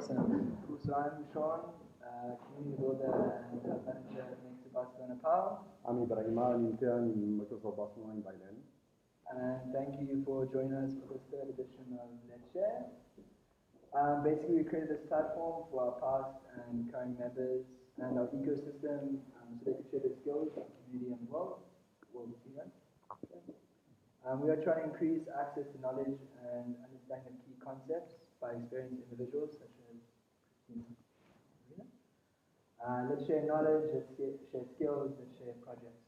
Awesome. Cool. So I'm Sean, community builder and hub manager at Estás and Apple. I'm Ibrahima, an intern in Microsoft Barcelona in Thailand. And thank you for joining us for this third edition of Let's Share. Basically, we created this platform for our past and current members and our ecosystem so they could share their skills with the community and the world. We are trying to increase access to knowledge and understanding of key concepts by experienced individuals such as Cristina and Marina. Let's share knowledge, let's share skills, let's share projects.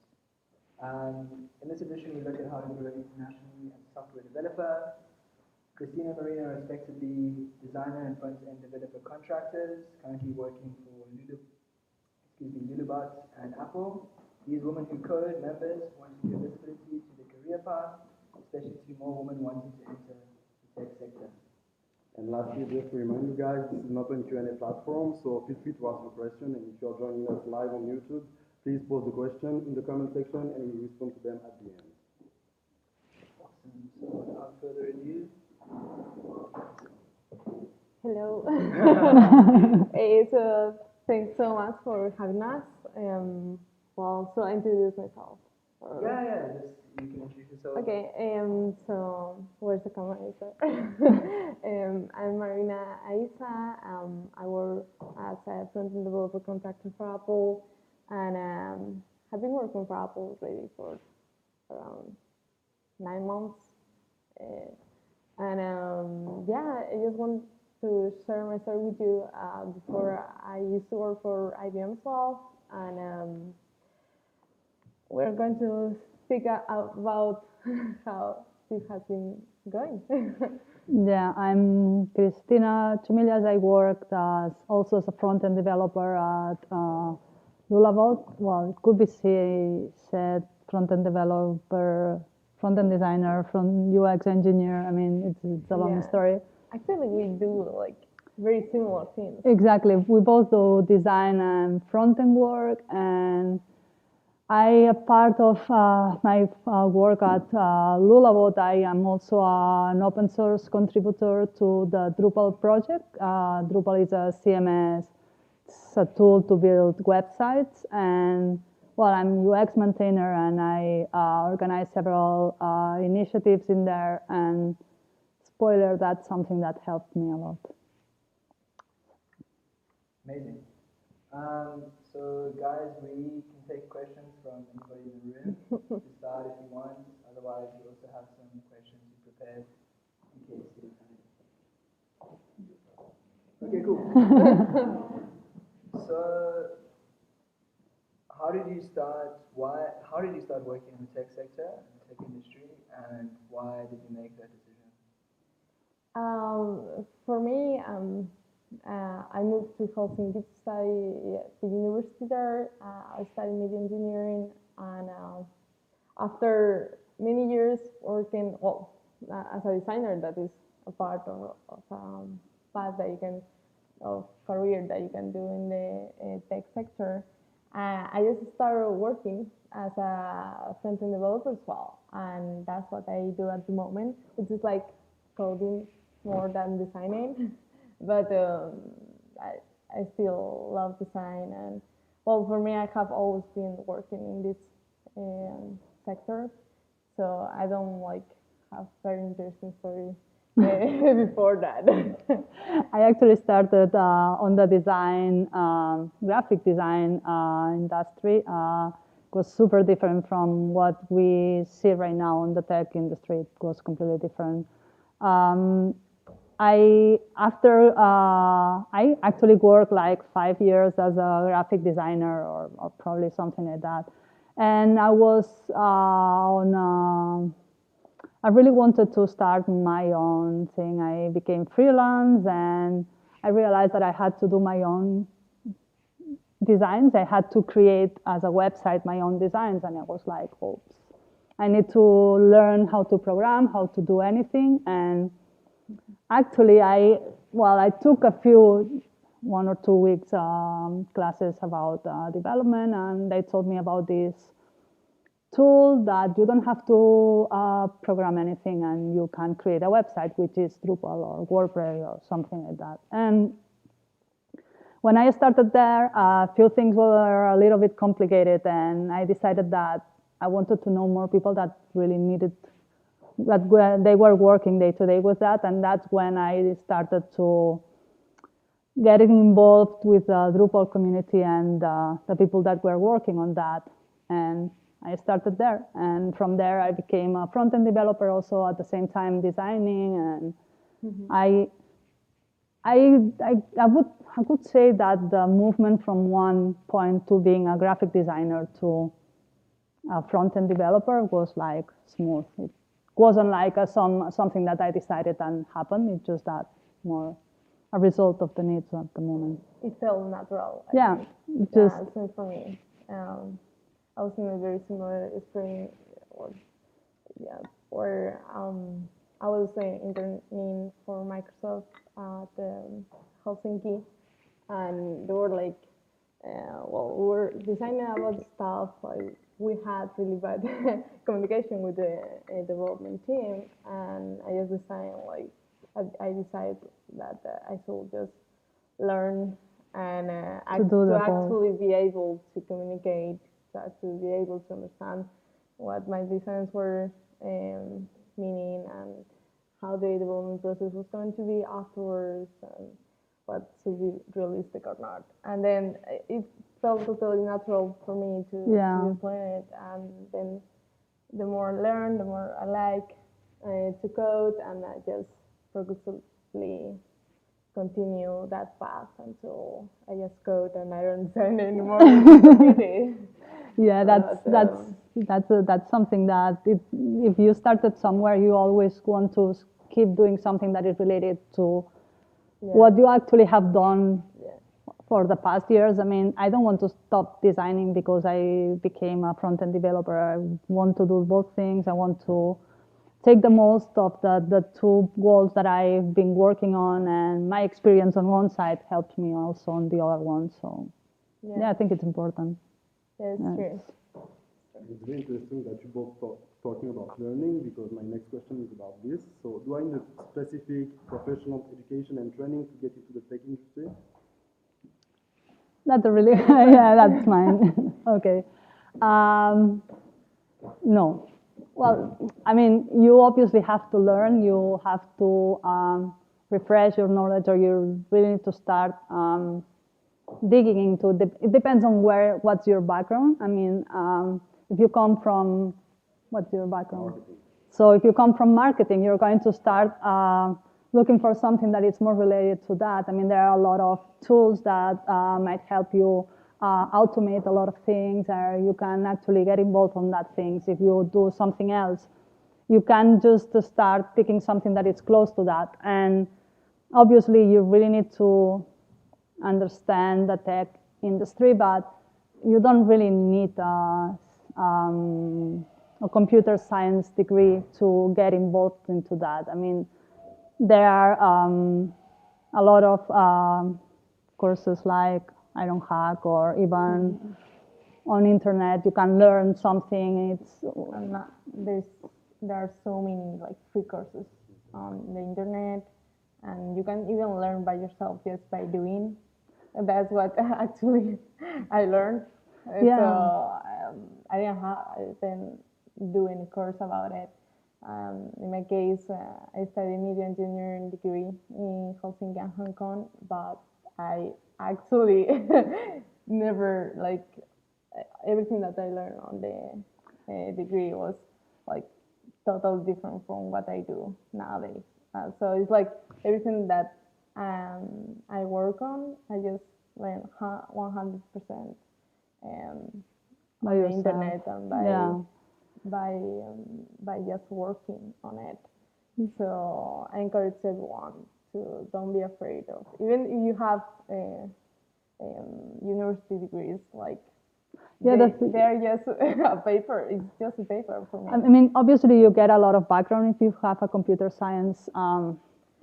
In this edition, we look at how to grow internationally as a software developer. Cristina and Marina are respectively designer and front-end developer contractors, currently working for Lullabot and Apple. These women who code members want to give visibility to the career path, especially to more women wanting to enter the tech sector. And lastly, just to remind you guys, this is not a Q&A platform, so feel free to ask a question. And if you're joining us live on YouTube, please post the question in the comment section and we'll respond to them at the end. Awesome. So without further ado. Hello. So thanks so much for having us. Well, so I introduce myself. Just you can introduce yourself. Okay. So where's the camera? I'm Marina Aisa. I work as a front-end developer contractor for Apple, and have been working for Apple already for around 9 months. I just want to share my story with you. Before I used to work for IBM as well, and we're going to speak about how this has been going. Yeah, I'm Cristina Chumillas. I worked also as a front-end developer at Lullabot. Well, it could be said front-end developer, front-end designer, from UX engineer. I mean, it's a long story. Actually, we do like very similar things. Exactly. We both do design and front-end work, and a part of my work at Lullabot, I am also an open source contributor to the Drupal project. Drupal is a CMS. It's a tool to build websites, and well, I'm UX maintainer, and I organize several initiatives in there, and spoiler, that's something that helped me a lot. Amazing. So guys, we can take questions from anybody in the room to start if you want. Otherwise, we also have some questions we prepared in case you have. Okay, cool. So, how did you start working in the tech sector, in the tech industry, and why did you make that decision? For me, I moved to Helsinki to study at the university there. I studied media engineering, and after many years working, as a designer, that is a part of path that you can, of career that you can do in the tech sector. I just started working as a front-end developer as well, and that's what I do at the moment, which is like coding more than designing. But I still love design, and well, for me, I have always been working in this sector, so I don't have very interesting story before that. I actually started on the design, graphic design industry. It was super different from what we see right now in the tech industry. It was completely different. I actually worked like 5 years as a graphic designer or probably something like that. And I was I really wanted to start my own thing. I became freelance, and I realized that I had to do my own designs. I had to create as a website my own designs, and I was like, oops, I need to learn how to program, how to do anything. And actually, I took a few 1 or 2 weeks classes about development, and they told me about this tool that you don't have to program anything, and you can create a website, which is Drupal or WordPress or something like that. And when I started there, a few things were a little bit complicated, and I decided that I wanted to know more people that really needed, that they were working day to day with that, and that's when I started to getting involved with the Drupal community and the people that were working on that. And I started there. And from there, I became a front-end developer also at the same time designing. And I would say that the movement from one point to being a graphic designer to a front-end developer was like smooth. It wasn't like something that I decided and happened. It's just that more a result of the needs at the moment. It felt natural. Yeah, just same for me. I was in a very similar experience, where I was interning for Microsoft at Helsinki, and they were like, we were designing about stuff. Like we had really bad communication with the development team, and I just decided I decided that I should just learn and to actually be able to communicate, to be able to understand what my designs were meaning and how the development process was going to be afterwards and what should be realistic or not. And then it felt totally natural for me to just learn it. And then the more I learn, the more I like to code, and I just progressively continue that path until I just code and I don't design anymore. Yeah, that's something that if you started somewhere, you always want to keep doing something that is related to what you actually have done for the past years. I mean, I don't want to stop designing because I became a front-end developer. I want to do both things. I want to take the most of the two goals that I've been working on, and my experience on one side helps me also on the other one. So I think it's important. Yes, true. It's very interesting that you both talking about learning, because my next question is about this. So do I need a specific professional education and training to get into the tech industry? That's a really, that's mine. Okay. No. Well, I mean, you obviously have to learn. You have to refresh your knowledge, or you really need to start digging into it depends on what's your background. I mean, if you come from, what's your background? Marketing. So if you come from marketing, you're going to start looking for something that is more related to that. I mean, there are a lot of tools that might help you automate a lot of things, or you can actually get involved on that things. If you do something else, you can just start picking something that is close to that. And obviously, you really need to understand the tech industry, but you don't really need a computer science degree to get involved into that. I mean, there are a lot of courses like Hack, or even on internet you can learn something. There are so many like free courses on the internet, and you can even learn by yourself just by doing. And that's what actually I learned. Yeah. So I didn't do any course about it. In my case, I studied media engineering degree in Helsinki and Hong Kong, but I actually never, like, everything that I learned on the degree was like totally different from what I do nowadays. So it's like everything that I work on, I just learn 100% on the internet and by just working on it. So I encourage everyone to don't be afraid of, even if you have university degrees, like they're just a paper. It's just a paper for me. I mean, obviously you get a lot of background if you have a computer science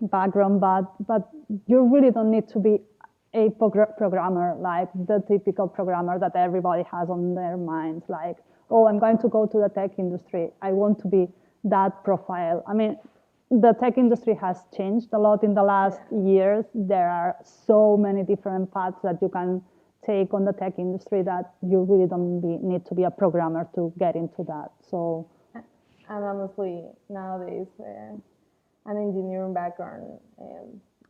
background, but you really don't need to be a programmer, like the typical programmer that everybody has on their minds, like, oh, I'm going to go to the tech industry. I want to be that profile. I mean, the tech industry has changed a lot in the last years. There are so many different paths that you can take on the tech industry that you really don't need to be a programmer to get into that. So, and honestly, nowadays, an engineering background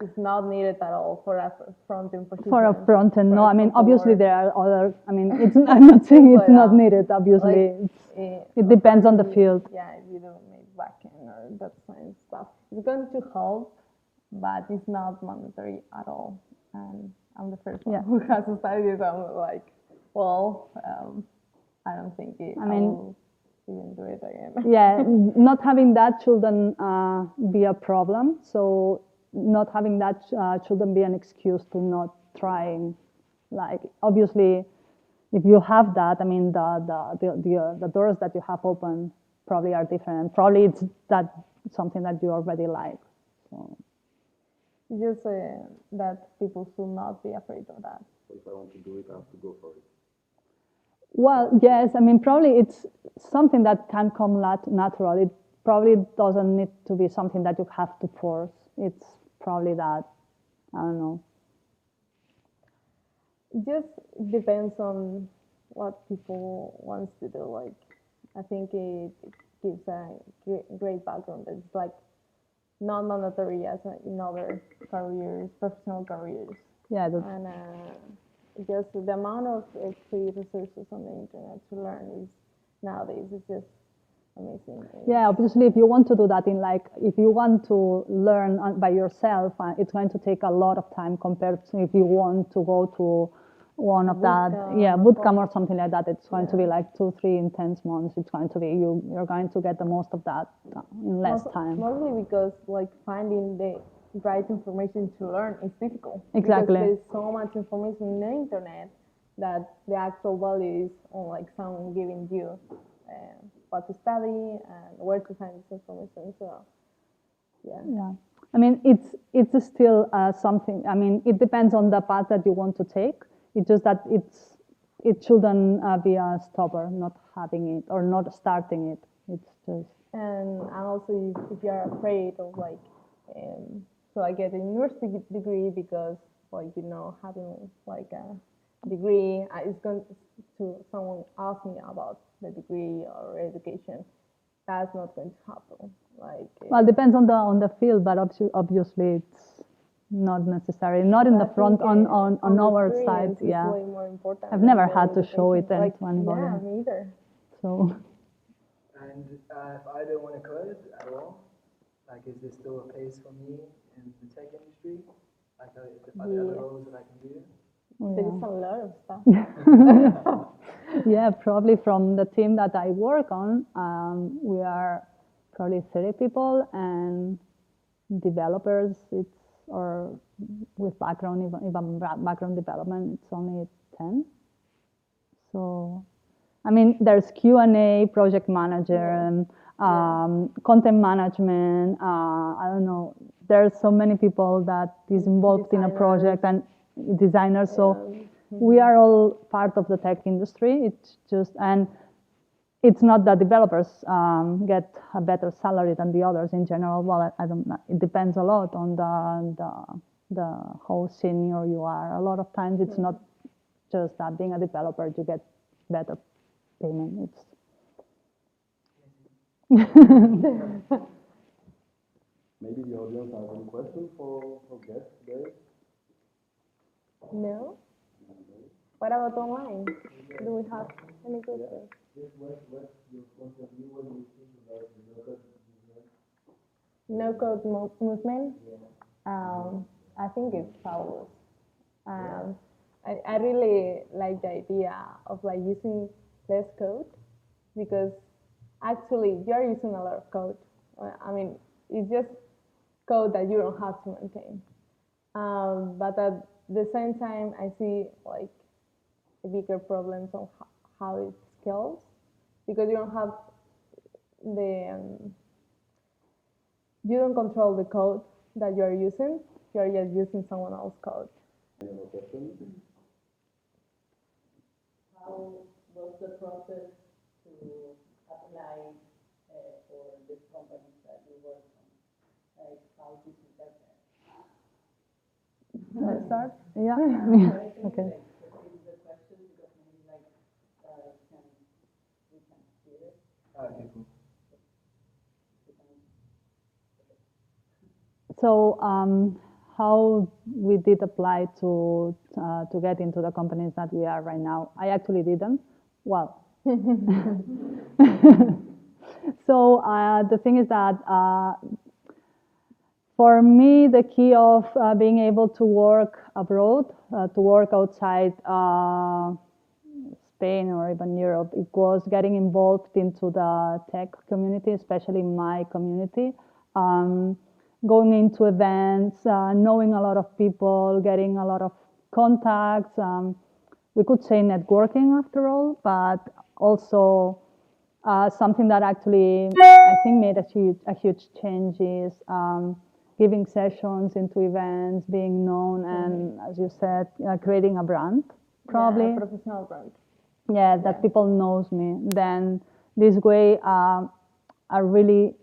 is not needed at all for a front-end position. For a front-end, no. I mean, obviously there are other. I mean, I'm not saying it's not needed. Obviously, like, it depends on the field. Yeah, if you don't need backend or that science stuff, it's going to help, but it's not mandatory at all. And I'm the first one who has studied. I'm like, well, I don't think I will even do it again. Yeah, not having that shouldn't be a problem. So not having that shouldn't be an excuse to not trying. Like, obviously, if you have that, I mean, the doors that you have open probably are different. Probably it's something that you already like. So. Just that people should not be afraid of that. So if I want to do it, I have to go for it. Well, yes. I mean, probably it's something that can come natural. It probably doesn't need to be something that you have to force. It's probably that. I don't know. It just depends on what people wants to do. Like, I think it gives a great background. It's like not mandatory as in other careers, professional careers. Yeah. And just the amount of free resources on the internet to learn is nowadays is just amazing. Yeah, obviously, if you want to do that if you want to learn by yourself, it's going to take a lot of time compared to if you want to go to one of bootcamp or something like that. It's going to be like 2-3 intense months. It's going to be you're going to get the most of that in less time. Mostly because like finding the right information to learn is difficult. Exactly. Because there's so much information in the internet that the actual value is on like someone giving you what to study and where to find this information. So, yeah. I mean, it's still something. I mean, it depends on the path that you want to take. It's just that it shouldn't be a stopper, not having it or not starting it. It's just. And also, if you're afraid of like, so I get a university degree because, like, having like a degree is going to someone ask me about the degree or education. That's not going to happen. Like, well, it depends on the field, but obviously it's not necessary. Not in the front on our side. Yeah, way more important. I've never had to show it to anybody. Yeah, me either. So. And if I don't want to code at all, like, is there still a place for me in the tech industry? Like, are there other roles that I can do? There's a lot of stuff. Yeah, probably from the team that I work on, we are probably 30 people, and developers, or with background, even background development, it's only 10. So, I mean, there's Q&A, project manager, content management. I don't know. There's so many people that is involved in a project, and designers. So we are all part of the tech industry. It's just, and it's not that developers get a better salary than the others in general. Well, I don't know. It depends a lot on the how senior you are. A lot of times it's not just that being a developer you get better payment. Maybe the audience has any questions for guests today? No. What about online? Do we have any questions? What's your point of view when you think about the no-code movement? I think it's fabulous. I really like the idea of like using less code, because actually you're using a lot of code. I mean, it's just code that you don't have to maintain. But at the same time, I see like bigger problems on how it scales, because you don't have you don't control the code that you're using. You're just using someone else's code. Any other questions? How was the process to apply for the companies that you work on? start? Yeah. Okay. Okay, cool. So how we did apply to get into the companies that we are right now? I actually didn't. Well, so the thing is that for me, the key of being able to work abroad, to work outside Spain or even Europe, it was getting involved into the tech community, especially my community. Going into events, knowing a lot of people, getting a lot of contacts. We could say networking after all, but also something that actually I think made a huge change is giving sessions into events, being known, and as you said, creating a brand, probably. Yeah, a professional brand. Yeah, that people knows me. Then this way, I really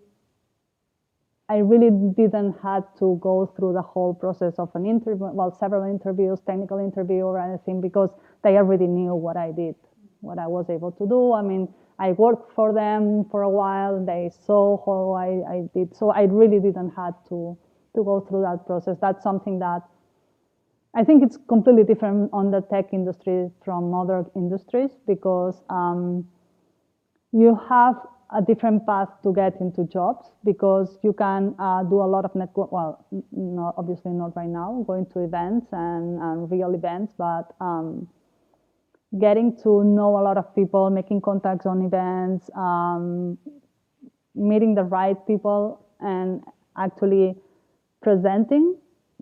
didn't have to go through the whole process of an interview, well, several interviews, technical interview or anything, because they already knew what I did, what I was able to do. I mean, I worked for them for a while. They saw how I did. So I really didn't have to go through that process. That's something that I think it's completely different on the tech industry from other industries, because you have a different path to get into jobs, because you can do a lot of network. Well, no, obviously not right now, going to events and real events, but getting to know a lot of people, making contacts on events, meeting the right people, and actually presenting.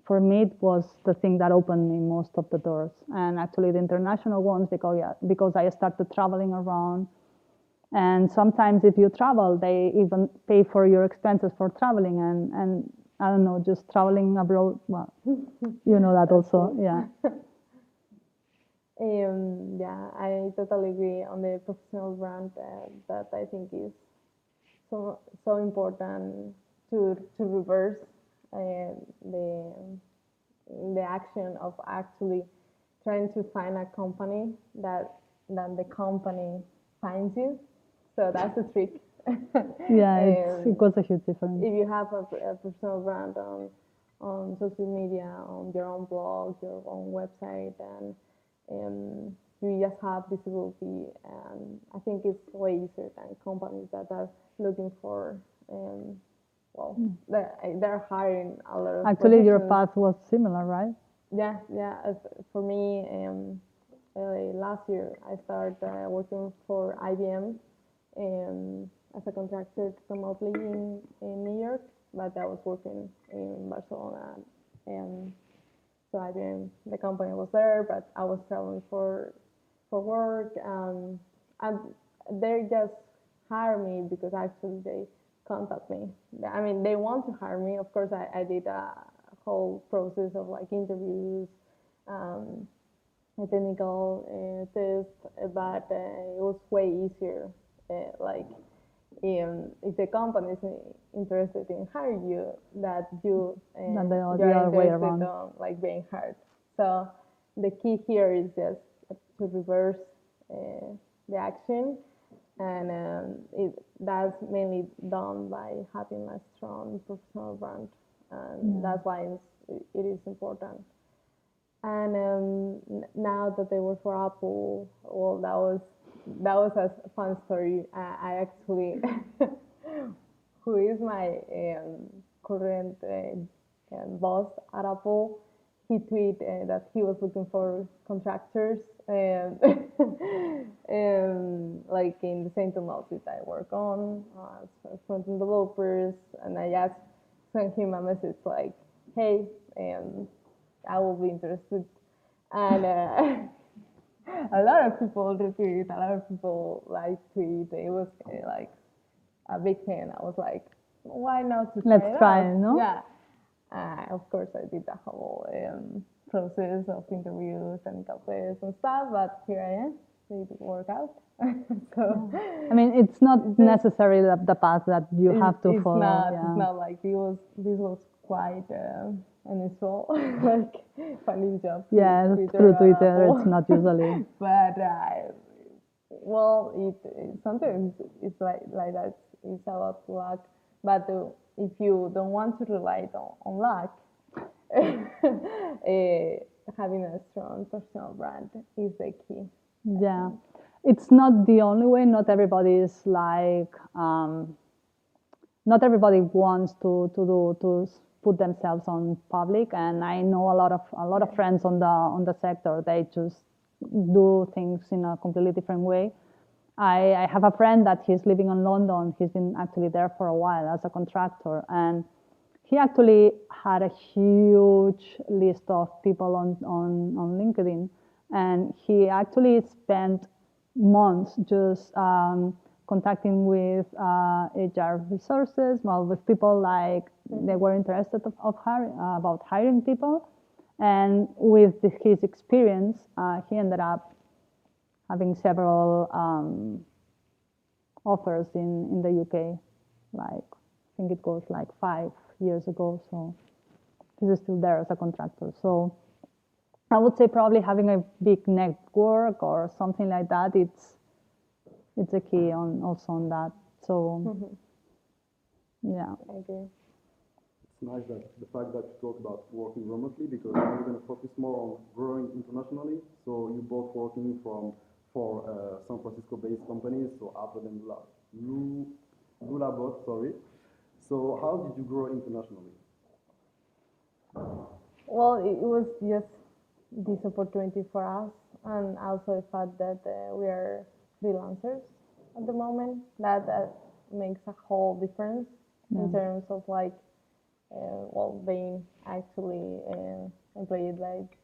For me, it was the thing that opened me most of the doors. And actually the international ones, because I started traveling around. And sometimes if you travel, they even pay for your expenses for traveling. And I don't know, just traveling abroad, well, you know that also, yeah. Yeah, I totally agree on the professional brand. That I think is so important to reverse the action of actually trying to find a company that the company finds you. So that's the trick. Yeah, it was a huge difference. If you have a personal brand on social media, on your own blog, your own website, and you just have visibility, and I think it's way easier than companies that are looking for. Well, they're hiring a lot of. Actually, your positions. path was similar, right? Yeah. For me, last year I started working for IBM as a contractor remotely in New York, but I was working in Barcelona, and so IBM, the company was there, but I was traveling for work, and they just hire me because actually they contact me. I mean, they want to hire me. Of course, I did a whole process of like interviews, a technical test, but it was way easier. If the company is interested in hiring you, that you Than the you're other way interested around. on like being hired. So the key here is just to reverse the action, and that's mainly done by having a strong professional brand, and that's why it is important. And now that they work for Apple, well, that was a fun story. I actually, who is my current boss at Apple, he tweeted that he was looking for contractors, and like in the same technologies I work on, front-end developers, and I just sent him a message like, hey, I will be interested. And a lot of people retweet, a lot of people like tweet. It was like a big fan. I was like, why not to Let's try out? it, no? Yeah. Of course, I did the whole process of interviews, technical tests and stuff, but here I am. it work out. So I mean, it's not necessarily the path that you have to it's follow. not. Yeah. It's not like this was quite unusual, like finding jobs. Yeah, through through or Twitter, Apple. it's not usually. But well, sometimes it's like that. It's about luck. But if you don't want to rely on luck, having a strong personal brand is the key. Yeah, it's not the only way. Not everybody is like. Not everybody wants to put themselves on public, and I know a lot of friends on the sector. They just do things in a completely different way. I have a friend that he's living in London. He's been actually there for a while as a contractor, and he actually had a huge list of people on LinkedIn, and he actually spent months just contacting with HR resources, well, with people like they were interested about hiring people, and with his experience, he ended up having several offers in the UK, like I think it goes like 5 years ago. So he's still there as a contractor. So I would say probably having a big network or something like that. It's a key also on that. So yeah. I agree. It's nice that the fact that you talk about working remotely, because we're going to focus more on growing internationally. So you're both working for San Francisco-based companies, so Apple and Lullabot, sorry. So how did you grow internationally? Well, it was just this opportunity for us, and also the fact that we are freelancers at the moment. That makes a whole difference in terms of like, well, being actually employed like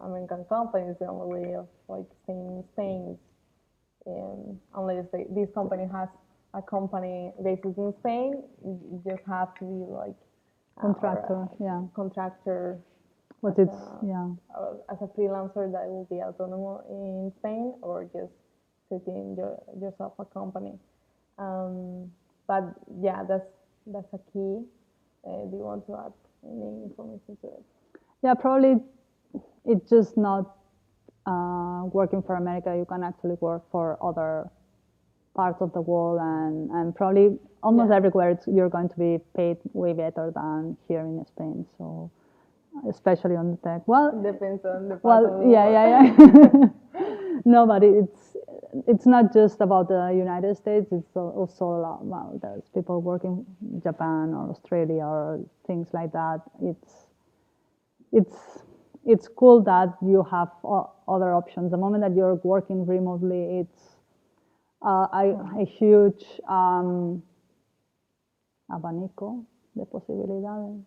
American companies. The only way of like staying in Spain is unless this company has a company based in Spain, you just have to be like Contractor, yeah. Contractor. But it's, yeah. As a freelancer that will be autonomous in Spain, or just setting yourself a company. But yeah, that's a key. Do you want to add any information to it? Yeah, probably it's just not working for America. You can actually work for other parts of the world, and probably almost everywhere you're going to be paid way better than here in Spain. So especially on the tech. Well, depends on the part of the yeah. No, but it's not just about the United States. It's also a lot. Well, there's people working in Japan or Australia or things like that. It's cool that you have other options. The moment that you're working remotely, it's a huge abanico de posibilidades.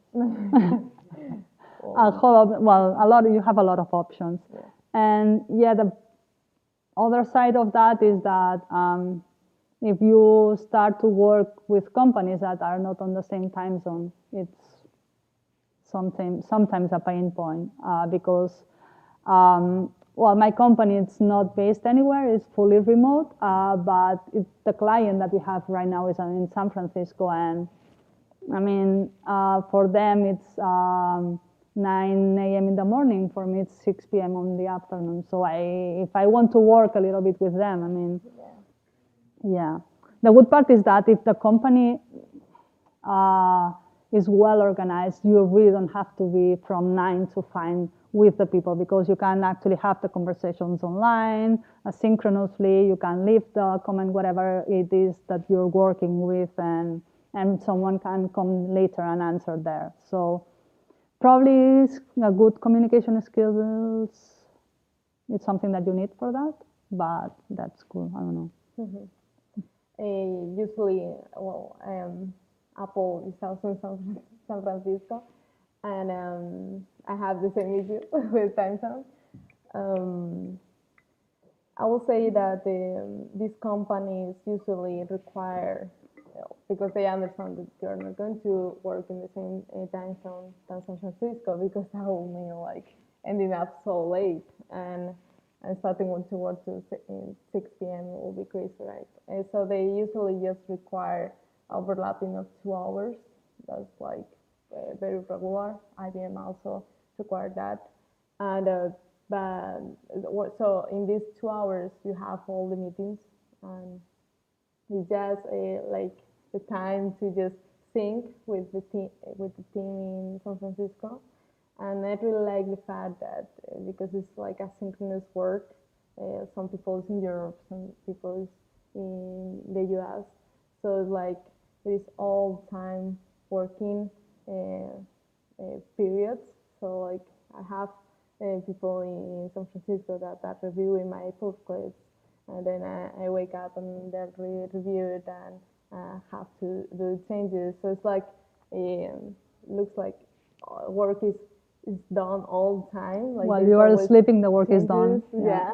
You have a lot of options. Yeah. And yeah, the other side of that is that if you start to work with companies that are not on the same time zone, it's sometimes a pain point because my company is not based anywhere, it's fully remote, but the client that we have right now is in San Francisco, and I mean, for them it's 9 a.m. in the morning, for me it's 6 p.m. on the afternoon. So if I want to work a little bit with them, I mean, yeah. The good part is that if the company is well organized, you really don't have to be from 9 to 5 with the people, because you can actually have the conversations online, asynchronously. You can leave the comment, whatever it is that you're working with, and someone can come later and answer there. So probably a good communication skills. It's something that you need for that, but that's cool. I don't know. Usually, Apple is also in San Francisco, and I have the same issue with time zone. I will say that these companies usually require, because they understand that you're not going to work in the same time zone than San Francisco, because that will mean like ending up so late. And and starting to work to 6 p.m. will be crazy, right? And so they usually just require overlapping of 2 hours. That's like very regular. IBM also required that. And so in these 2 hours, you have all the meetings, and it's just like the time to just sync with the team in San Francisco. And I really like the fact that because it's like asynchronous work, some people is in Europe, some people is in the US, so it's like there is all time working periods. So like I have people in San Francisco that are reviewing my pull clips, and then I wake up and they'll review it and have to do changes. So it's like looks like work is done all the time. Like while you are sleeping, the work is done. Yeah.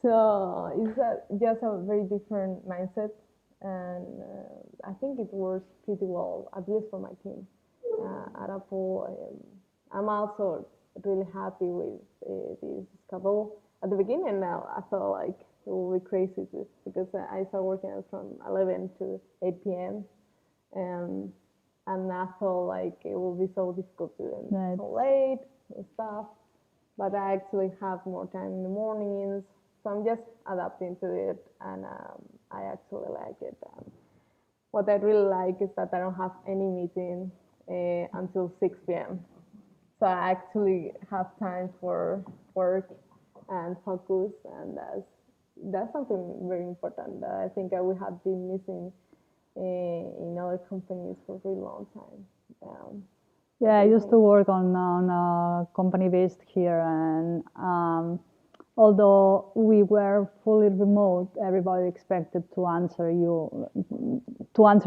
So it's just a very different mindset, and I think it works pretty well, at least for my team at Apple. I'm also really happy with this schedule. At the beginning, now I felt like it will be crazy because I started working from 11 to 8 p.m. And I felt like it will be so difficult to end so late and stuff. But I actually have more time in the mornings, so I'm just adapting to it, and I actually like it. What I really like is that I don't have any meeting until 6 p.m. So I actually have time for work and focus, and that's something very important that I think we have been missing in other companies for a really long time. Yeah, I used to work on a company based here, and although we were fully remote, everybody expected to answer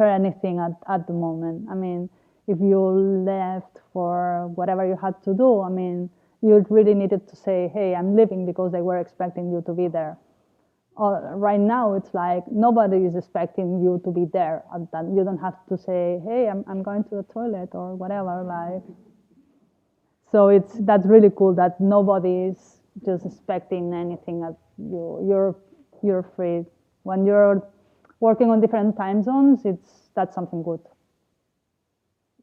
anything at the moment. I mean, if you left for whatever you had to do, I mean, you really needed to say, hey, I'm leaving, because they were expecting you to be there. Right now, it's like nobody is expecting you to be there. You don't have to say, hey, I'm going to the toilet or whatever. Like, so that's really cool that nobody is just expecting anything at you. You're free. When you're working on different time zones, that's something good.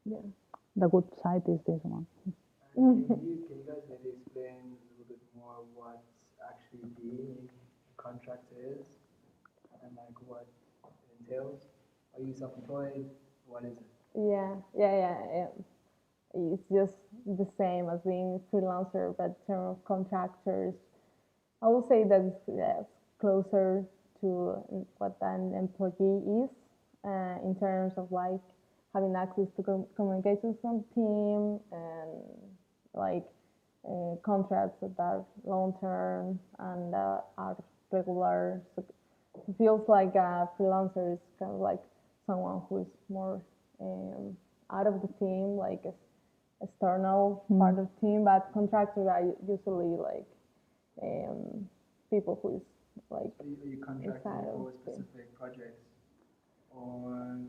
Yeah. The good side is this one. And can you guys maybe explain a little bit more what actually being a contractor is, and like what it entails? Are you self-employed? What is it? Yeah. It's just the same as being a freelancer, but in terms of contractors, I would say that it's closer to what an employee is in terms of like having access to communications from team and like contracts that are long term and are regular. So it feels like a freelancer is kind of like someone who is more out of the team, like external part of the team, but contractors are usually like people who is like. So are you contracting for specific projects, or?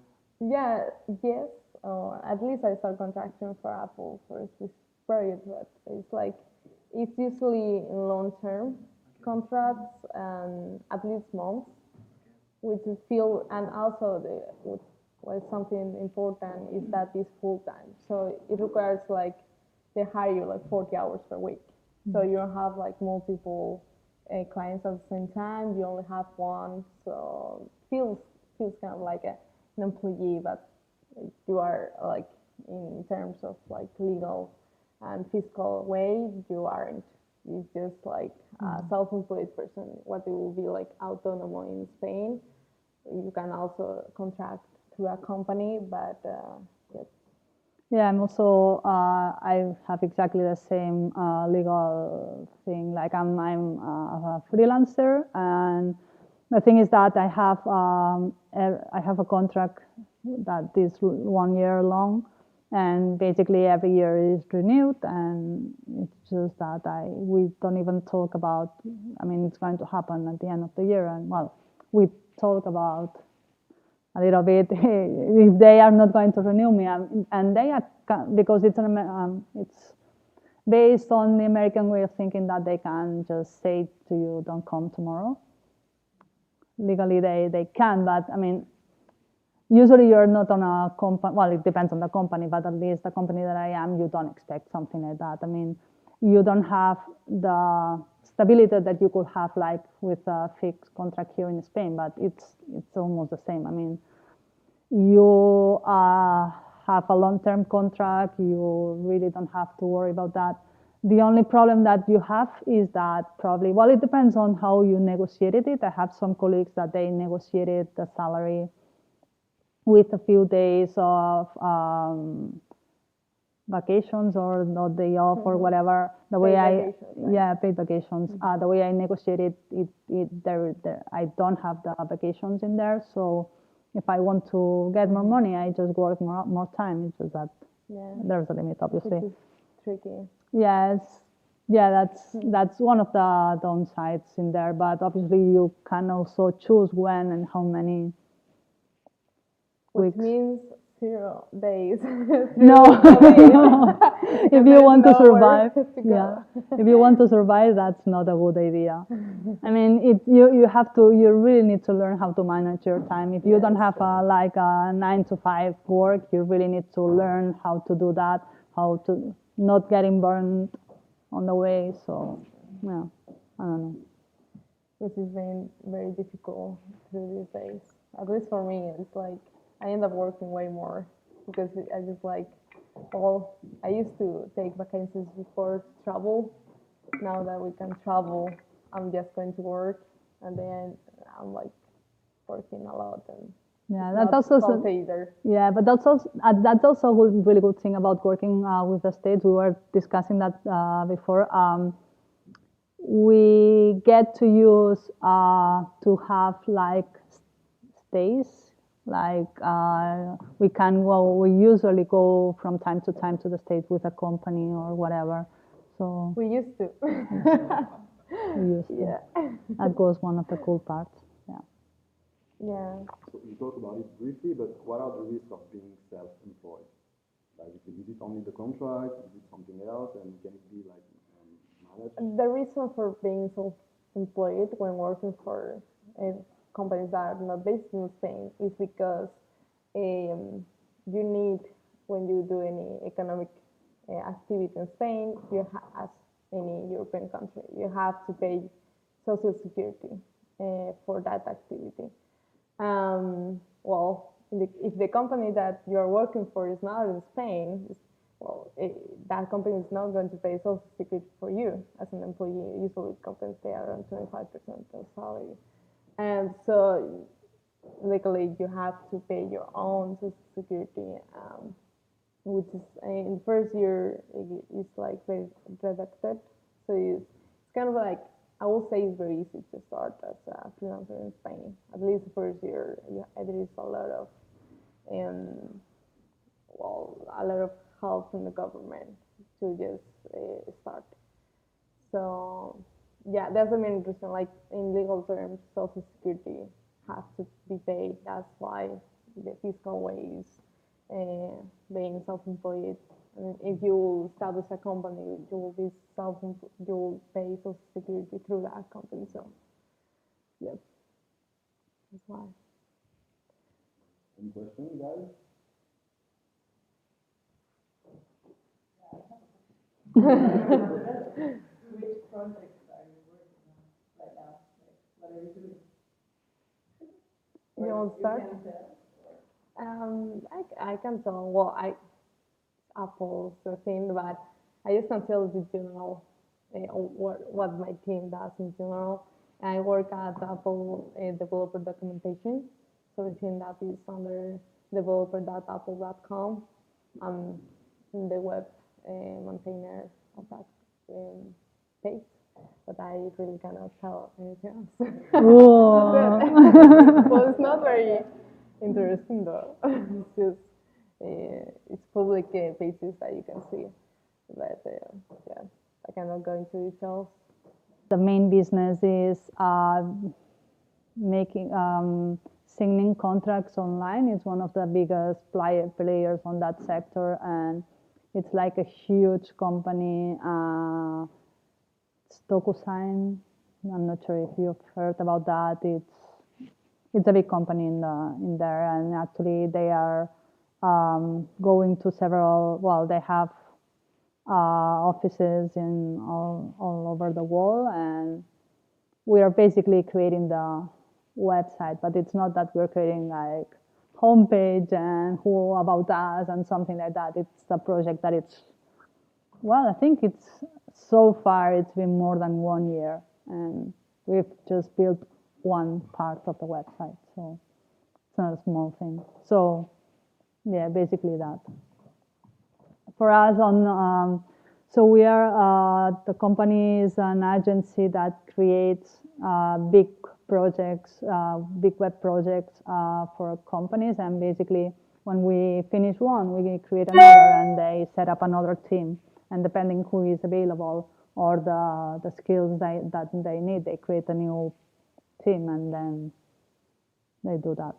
Yes. At least I started contracting for Apple for this period, but it's usually long-term contracts and at least months, which is and also what's something important is that it's full-time. So it requires like they hire you like 40 hours per week. So you don't have like multiple clients at the same time. You only have one, so it feels kind of like an employee, but you are like in terms of like legal and fiscal way, you aren't. It's just like a self-employed person. What it will be like autonomo in Spain. You can also contract through a company, but yes. Yeah, I'm also, I have exactly the same legal thing. Like I'm a freelancer, and the thing is that I have a contract that is 1 year long, and basically every year is renewed, and it's just that we don't even talk about, I mean, it's going to happen at the end of the year, and well, we talk about a little bit if they are not going to renew me, and they are, because it's based on the American way of thinking that they can just say to you, don't come tomorrow. Legally, they can, but I mean, usually you're not on a company, well, it depends on the company, but at least the company that I am, you don't expect something like that. I mean, you don't have the stability that you could have like with a fixed contract here in Spain, but it's almost the same. I mean, you have a long-term contract, you really don't have to worry about that. The only problem that you have is that probably, well, it depends on how you negotiated it. I have some colleagues that they negotiated the salary with a few days of vacations or not day off or whatever. The way paid vacations. The way I negotiated I don't have the vacations in there. So if I want to get more money, I just work more time. It's just that there's a limit, obviously. Which is tricky. Yes. Yeah, that's one of the downsides in there. But obviously, you can also choose when and how many Which weeks. means 0 days. No. If you want to nowhere survive, to go. if you want to survive, that's not a good idea. I mean, you really need to learn how to manage your time. If you don't have like a 9 to 5 work, you really need to learn how to do that, how to not getting burned on the way. So, yeah, I don't know. Which is very, very difficult through these days. At least for me, it's like I end up working way more because I just like, well, I used to take vacations before to travel. Now that we can travel, I'm just going to work, and then I'm like working a lot. And yeah, that's also either. Yeah, but that's also a really good thing about working with the States. We were discussing that before. We get to use to have like stays. Like we usually go from time to time to the States with a company or whatever. So we used to. we used to. Yeah. That was one of the cool parts. Yeah. Yeah. So you talked about it briefly, but what are the risks of being self-employed? Like, is it only the contract? Is it something else? And can it be like managed? The reason for being self-employed when working for companies that are not based in Spain is because you need, when you do any economic activity in Spain, as any European country, you have to pay social security for that activity. Well, if the company that you are working for is not in Spain, that company is not going to pay social security for you as an employee. Usually companies pay around 25% of salary. And so legally you have to pay your own social security, which is in the first year it's like very deducted. So it's kind of like, I will say it's very easy to start as a freelancer in Spain. At least the first year, there is a lot of help from the government to just start. So yeah, that's the main reason. Like in legal terms, social security has to be paid. That's why the fiscal way is being self-employed. And if you establish a company, you will pay social security through that company. So, yep, that's why. Any questions, guys? Which projects are you working on right now? Like, what are you doing? You want to start? I can tell. Well, Apple thing, but I just can tell the general what my team does in general. I work at Apple developer documentation, so the team that is under developer.apple.com. I'm the web maintainer of that page, but I really cannot tell anything else. Well, it's not very interesting though. It's just it's public pages that you can see, but yeah, I cannot go into details. The main business is signing contracts online. It's one of the biggest players on that sector, and It's like a huge company. It's DocuSign. I'm not sure if you've heard about that. It's a big company in there, and actually they are going to several. Well, they have offices in all over the world, and we are basically creating the website. But it's not that we're creating like homepage and who about us and something like that. It's a project that I think so far it's been more than 1 year, and we've just built one part of the website, so it's not a small thing. So yeah, basically that. For us so we are, the company is an agency that creates big projects, big web projects for companies, and basically when we finish one, we create another, and they set up another team, and depending who is available or the skills that they need, they create a new team, and then they do that.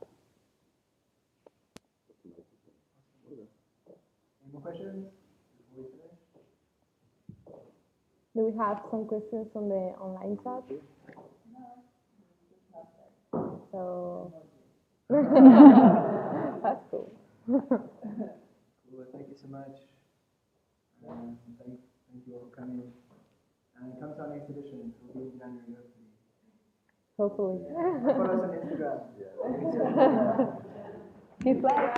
Any more questions? Do we have some questions on the online chat? So that's cool. Well, thank you so much. Thank you all for coming. And come to our next edition. It will be in January, hopefully. Hopefully. Follow us on Instagram. He's like.